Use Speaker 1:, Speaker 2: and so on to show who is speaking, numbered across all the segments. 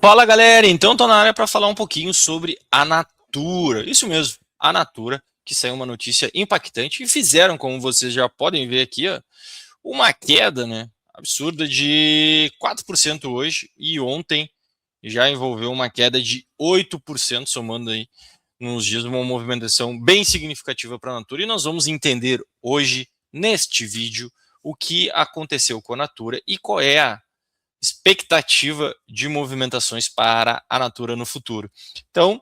Speaker 1: Fala galera, então tô na área para falar um pouquinho sobre a Natura. Isso mesmo, a Natura, que saiu uma notícia impactante e fizeram, como vocês já podem ver aqui, ó, uma queda, né, absurda de 4% hoje e ontem já envolveu uma queda de 8%, somando aí nos dias uma movimentação bem significativa para a Natura. E nós vamos entender hoje, neste vídeo, o que aconteceu com a Natura e qual é a expectativa de movimentações para a Natura no futuro. Então,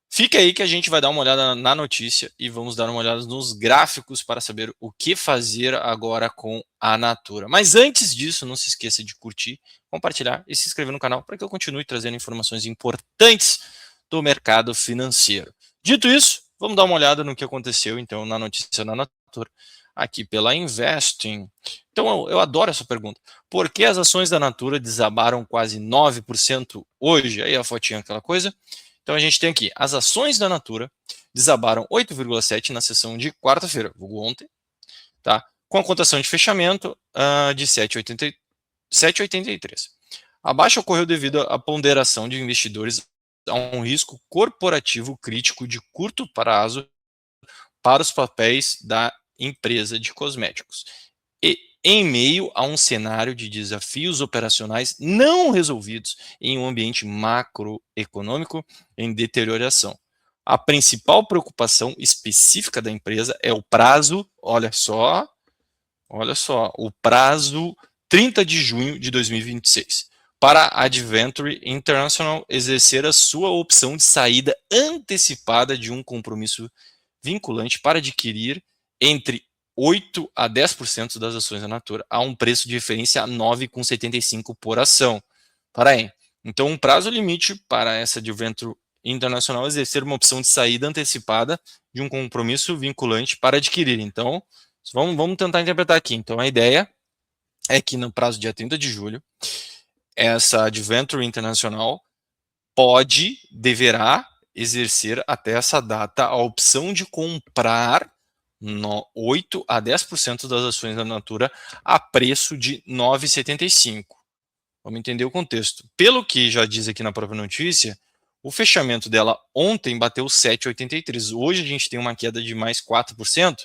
Speaker 1: fica aí que a gente vai dar uma olhada na notícia e vamos dar uma olhada nos gráficos para saber o que fazer agora com a Natura. Mas antes disso, não se esqueça de curtir, compartilhar e se inscrever no canal para que eu continue trazendo informações importantes do mercado financeiro. Dito isso, vamos dar uma olhada no que aconteceu então na notícia da Natura, aqui pela Investing. Então eu adoro essa pergunta. Por que as ações da Natura desabaram quase 9% hoje? Aí a fotinha, aquela coisa. Então a gente tem aqui, as ações da Natura desabaram 8,7% na sessão de quarta-feira, ontem, tá? Com a cotação de fechamento de 7,83. A baixa ocorreu devido à ponderação de investidores a um risco corporativo crítico de curto prazo para os papéis da empresa de cosméticos. E em meio a um cenário de desafios operacionais não resolvidos em um ambiente macroeconômico em deterioração. A principal preocupação específica da empresa é o prazo, olha só, o prazo 30 de junho de 2026, para a Adventure International exercer a sua opção de saída antecipada de um compromisso vinculante para adquirir entre 8 a 10% das ações da Natura a um preço de referência a 9,75 por ação. Para aí. Então, um prazo limite para essa Adventure Internacional exercer uma opção de saída antecipada de um compromisso vinculante para adquirir. Então, vamos tentar interpretar aqui. Então, a ideia é que no prazo dia 30 de julho, essa Adventure Internacional deverá exercer até essa data a opção de comprar 8 a 10% das ações da Natura a preço de 9,75. Vamos entender o contexto. Pelo que já diz aqui na própria notícia, o fechamento dela ontem bateu 7,83. Hoje a gente tem uma queda de mais 4%.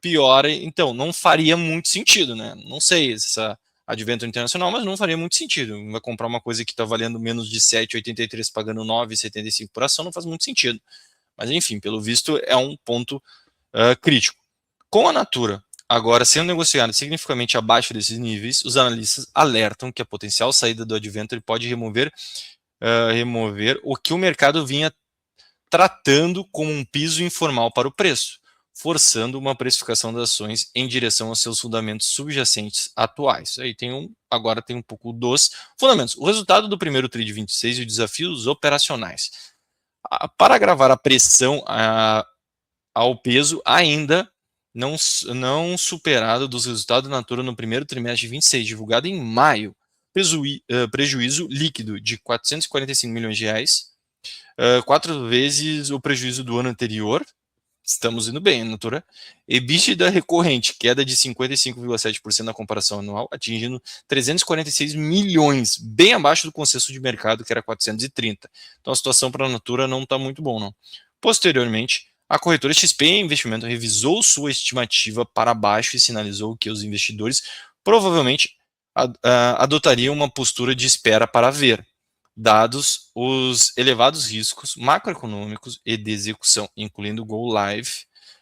Speaker 1: Pior, então, não faria muito sentido, né? Não sei essa Adventure Internacional, mas não faria muito sentido. Vai comprar uma coisa que está valendo menos de 7,83 pagando 9,75 por ação, não faz muito sentido. Mas enfim, pelo visto é um ponto crítico. Com a Natura agora sendo negociada significativamente abaixo desses níveis, os analistas alertam que a potencial saída do Adventure pode remover o que o mercado vinha tratando como um piso informal para o preço, forçando uma precificação das ações em direção aos seus fundamentos subjacentes atuais. Aí agora tem um pouco dos fundamentos. O resultado do primeiro TRI de 26 e os desafios operacionais. Para agravar a pressão ao peso ainda não superado dos resultados da Natura no primeiro trimestre de 26, divulgado em maio, prejuízo líquido de 445 milhões de reais, 4 vezes o prejuízo do ano anterior. Estamos indo bem, Natura. EBITDA recorrente, queda de 55,7% na comparação anual, atingindo 346 milhões, bem abaixo do consenso de mercado, que era 430. Então a situação para a Natura não está muito bom, não. Posteriormente, a corretora XP Investimento revisou sua estimativa para baixo e sinalizou que os investidores provavelmente adotariam uma postura de espera para ver, dados os elevados riscos macroeconômicos e de execução, incluindo o Go Live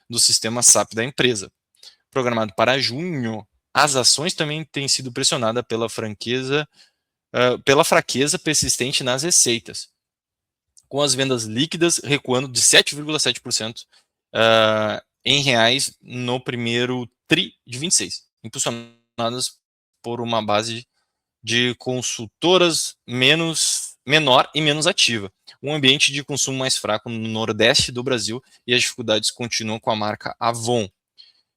Speaker 1: do sistema SAP da empresa. Programado para junho, as ações também têm sido pressionadas pela fraqueza persistente nas receitas, com as vendas líquidas recuando de 7,7% em reais no primeiro TRI de 26, impulsionadas por uma base de consultoras menor e menos ativa, um ambiente de consumo mais fraco no nordeste do Brasil e as dificuldades continuam com a marca Avon.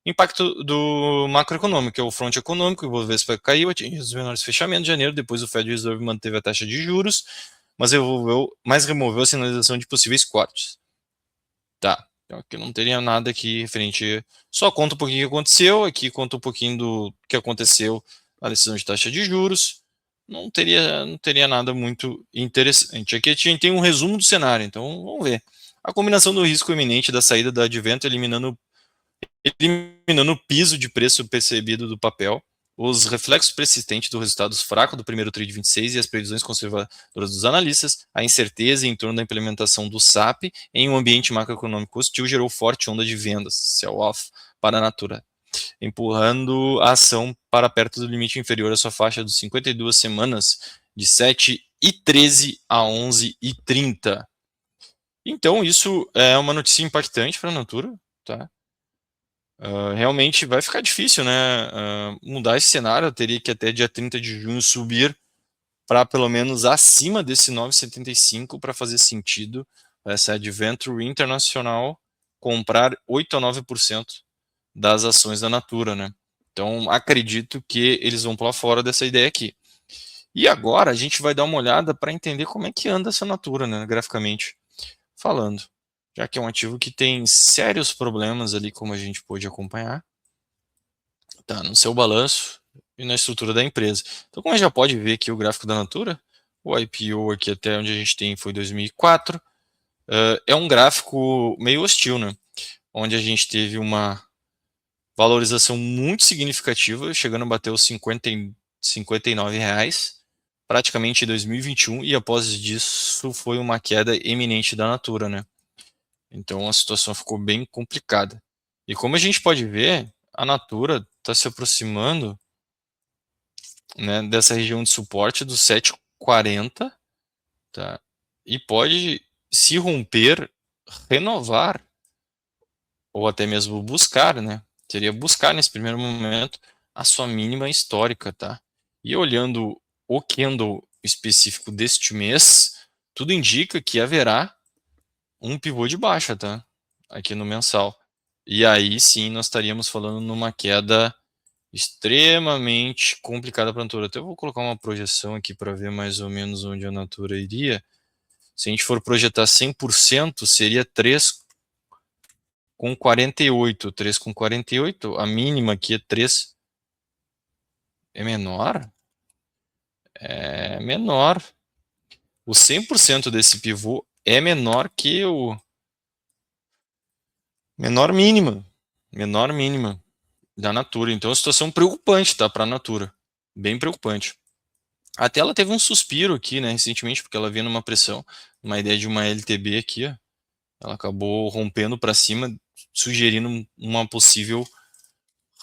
Speaker 1: Impacto do macroeconômico, é o fronte econômico, o Ibovespa caiu, atingiu os menores fechamentos de janeiro, depois o Fed Reserve manteve a taxa de juros, mas removeu a sinalização de possíveis cortes. Tá, então aqui não teria nada aqui referente, só conta um pouquinho o que aconteceu, aqui conta um pouquinho do que aconteceu na decisão de taxa de juros, não teria nada muito interessante. Aqui a gente tem um resumo do cenário, então vamos ver. A combinação do risco iminente da saída da Advento eliminando o piso de preço percebido do papel, os reflexos persistentes do resultado fraco do primeiro TRI de 26 e as previsões conservadoras dos analistas, a incerteza em torno da implementação do SAP em um ambiente macroeconômico hostil gerou forte onda de vendas, sell-off, para a Natura, empurrando a ação para perto do limite inferior à sua faixa dos 52 semanas, de 7,13 a 11,30. Então, isso é uma notícia impactante para a Natura, tá? Realmente vai ficar difícil, né? Mudar esse cenário, eu teria que até dia 30 de junho subir para pelo menos acima desse 9,75 para fazer sentido essa Adventure Internacional comprar 8 a 9% das ações da Natura, né? Então, acredito que eles vão pular fora dessa ideia aqui. E agora a gente vai dar uma olhada para entender como é que anda essa Natura, né, graficamente falando. Já que é um ativo que tem sérios problemas ali, como a gente pôde acompanhar, tá no seu balanço e na estrutura da empresa. Então, como a gente já pode ver aqui o gráfico da Natura, o IPO aqui até onde a gente tem foi 2004, é um gráfico meio hostil, né? Onde a gente teve uma valorização muito significativa, chegando a bater os 59 reais, praticamente em 2021, e após disso foi uma queda eminente da Natura, né? Então a situação ficou bem complicada. E como a gente pode ver, a Natura está se aproximando, né, dessa região de suporte dos 7,40, tá? E pode se romper, renovar, ou até mesmo buscar, né? Seria buscar nesse primeiro momento a sua mínima histórica, tá? E olhando o candle específico deste mês, tudo indica que haverá um pivô de baixa, tá? Aqui no mensal. E aí sim nós estaríamos falando numa queda extremamente complicada para a Natura. Até vou colocar uma projeção aqui para ver mais ou menos onde a Natura iria. Se a gente for projetar 100%, seria 3,48. 3,48, a mínima aqui é 3. É menor? É menor. O 100% desse pivô é menor que o menor mínima. Menor mínima da Natura. Então, é uma situação preocupante, tá, para a Natura. Bem preocupante. Até ela teve um suspiro aqui, né, recentemente, porque ela vinha numa pressão, uma ideia de uma LTB aqui, ó. Ela acabou rompendo para cima, sugerindo uma possível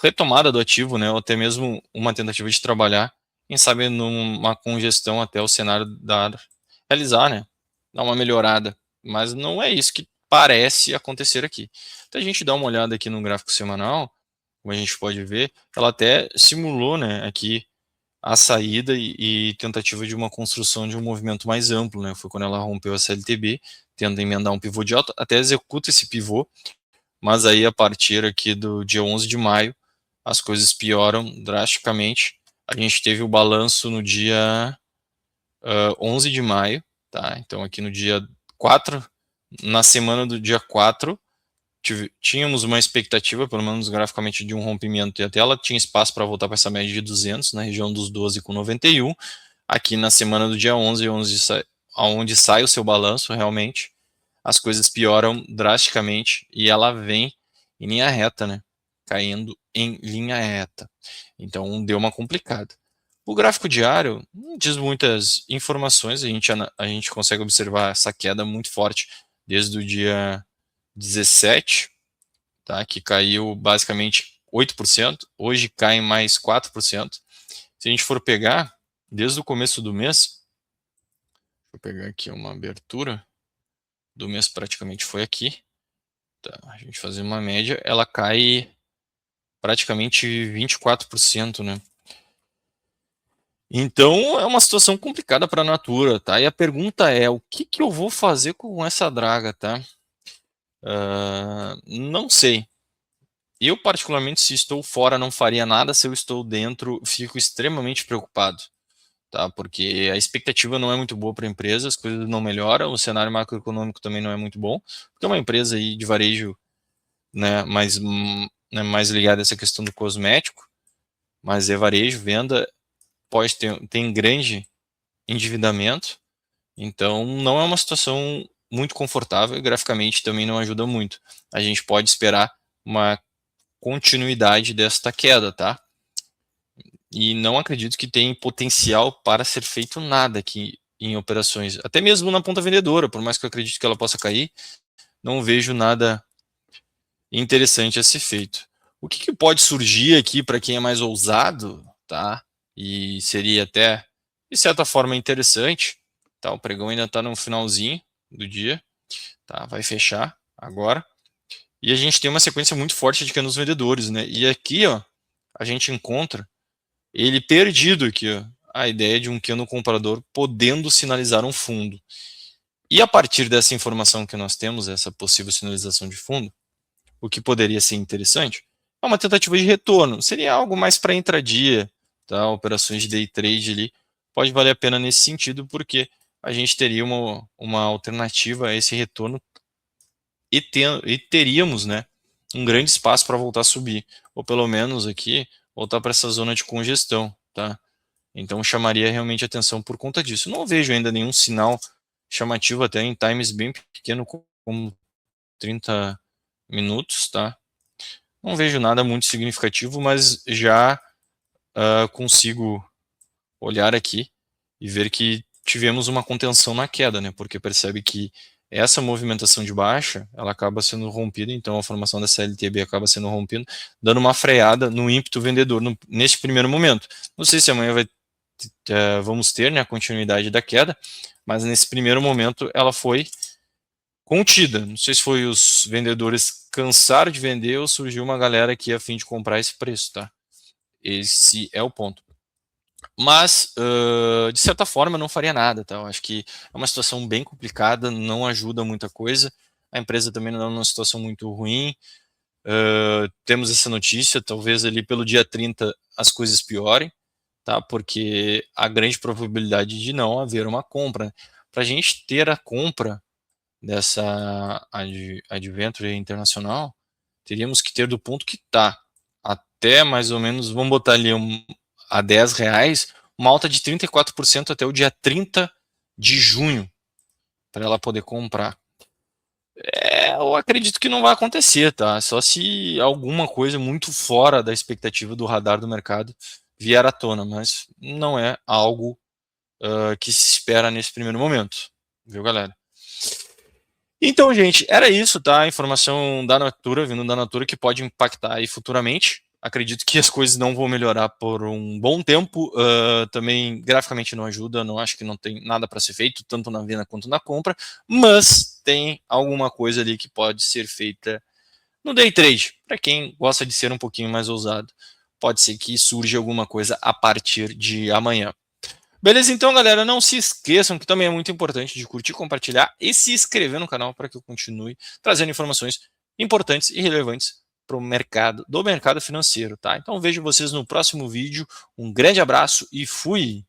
Speaker 1: retomada do ativo, né, ou até mesmo uma tentativa de trabalhar, quem sabe numa congestão até o cenário realizar, né, dar uma melhorada. Mas não é isso que parece acontecer aqui. Então a gente dá uma olhada aqui no gráfico semanal, como a gente pode ver, ela até simulou, né, aqui a saída e tentativa de uma construção de um movimento mais amplo, né? Foi quando ela rompeu a CLTB, tendo emendar um pivô de alta, até executa esse pivô, mas aí a partir aqui do dia 11 de maio, as coisas pioram drasticamente. A gente teve o balanço no dia 11 de maio, tá? Então aqui no dia 4, na semana do dia 4, tínhamos uma expectativa, pelo menos graficamente, de um rompimento e até ela tinha espaço para voltar para essa média de 200, na região dos 12,91. Aqui na semana do dia 11, onde sai o seu balanço, realmente, as coisas pioram drasticamente e ela vem em linha reta, né? Caindo em linha reta. Então, deu uma complicada. O gráfico diário não diz muitas informações, a gente consegue observar essa queda muito forte desde o dia 17, tá, que caiu basicamente 8%, hoje cai mais 4%. Se a gente for pegar, desde o começo do mês, vou pegar aqui uma abertura do mês, praticamente foi aqui, tá, a gente fazer uma média, ela cai praticamente 24%, né? Então é uma situação complicada para a Natura, tá? E a pergunta é, o que eu vou fazer com essa draga, tá? Não sei. Eu, particularmente, se estou fora, não faria nada. Se eu estou dentro, fico extremamente preocupado, tá? Porque a expectativa não é muito boa para a empresa, as coisas não melhoram, o cenário macroeconômico também não é muito bom, porque é uma empresa aí de varejo, né, mais ligada a essa questão do cosmético, mas é varejo, venda, tem grande endividamento, então não é uma situação muito confortável e graficamente também não ajuda muito. A gente pode esperar uma continuidade desta queda, tá? E não acredito que tenha potencial para ser feito nada aqui em operações, até mesmo na ponta vendedora, por mais que eu acredite que ela possa cair, não vejo nada interessante a ser feito. O que pode surgir aqui para quem é mais ousado, tá? E seria até, de certa forma, interessante, tá? O pregão ainda está no finalzinho do dia, tá? Vai fechar agora. E a gente tem uma sequência muito forte de canos vendedores, né? E aqui, ó, a gente encontra ele perdido aqui, ó, a ideia de um cano comprador podendo sinalizar um fundo. E a partir dessa informação que nós temos, essa possível sinalização de fundo, o que poderia ser interessante é uma tentativa de retorno. Seria algo mais para intradia, tá? Operações de day trade ali. Pode valer a pena nesse sentido, porque a gente teria uma alternativa a esse retorno e teríamos, né, um grande espaço para voltar a subir, ou pelo menos aqui voltar para essa zona de congestão, tá? Então chamaria realmente atenção por conta disso. Não vejo ainda nenhum sinal chamativo até em times bem pequeno como 30 minutos, tá? Não vejo nada muito significativo, mas já consigo olhar aqui e ver que tivemos uma contenção na queda, né? Porque percebe que essa movimentação de baixa, ela acaba sendo rompida, então a formação da CLTB acaba sendo rompida, dando uma freada no ímpeto vendedor neste primeiro momento. Não sei se amanhã vamos ter, né, a continuidade da queda, mas nesse primeiro momento ela foi contida. Não sei se foi os vendedores cansaram de vender ou surgiu uma galera aqui a fim de comprar esse preço, tá? Esse é o ponto. Mas, de certa forma, eu não faria nada, tá? Eu acho que é uma situação bem complicada, não ajuda muita coisa. A empresa também não está numa situação muito ruim. Temos essa notícia, talvez ali pelo dia 30 as coisas piorem, tá? Porque há grande probabilidade de não haver uma compra. Para a gente ter a compra dessa Adventure Internacional, teríamos que ter do ponto que está até mais ou menos, vamos botar ali a R$ 10, uma alta de 34% até o dia 30 de junho, para ela poder comprar. Eu acredito que não vai acontecer, tá? Só se alguma coisa muito fora da expectativa do radar do mercado vier à tona, mas não é algo que se espera nesse primeiro momento, viu, galera? Então, gente, era isso, tá? A informação da Natura, vindo da Natura, que pode impactar aí futuramente. Acredito que as coisas não vão melhorar por um bom tempo. Também, graficamente, não ajuda. Não acho que não tem nada para ser feito, tanto na venda quanto na compra. Mas tem alguma coisa ali que pode ser feita no day trade. Para quem gosta de ser um pouquinho mais ousado, pode ser que surja alguma coisa a partir de amanhã. Beleza, então, galera, não se esqueçam que também é muito importante de curtir, compartilhar e se inscrever no canal para que eu continue trazendo informações importantes e relevantes para o mercado, do mercado financeiro, tá? Então vejo vocês no próximo vídeo. Um grande abraço e fui!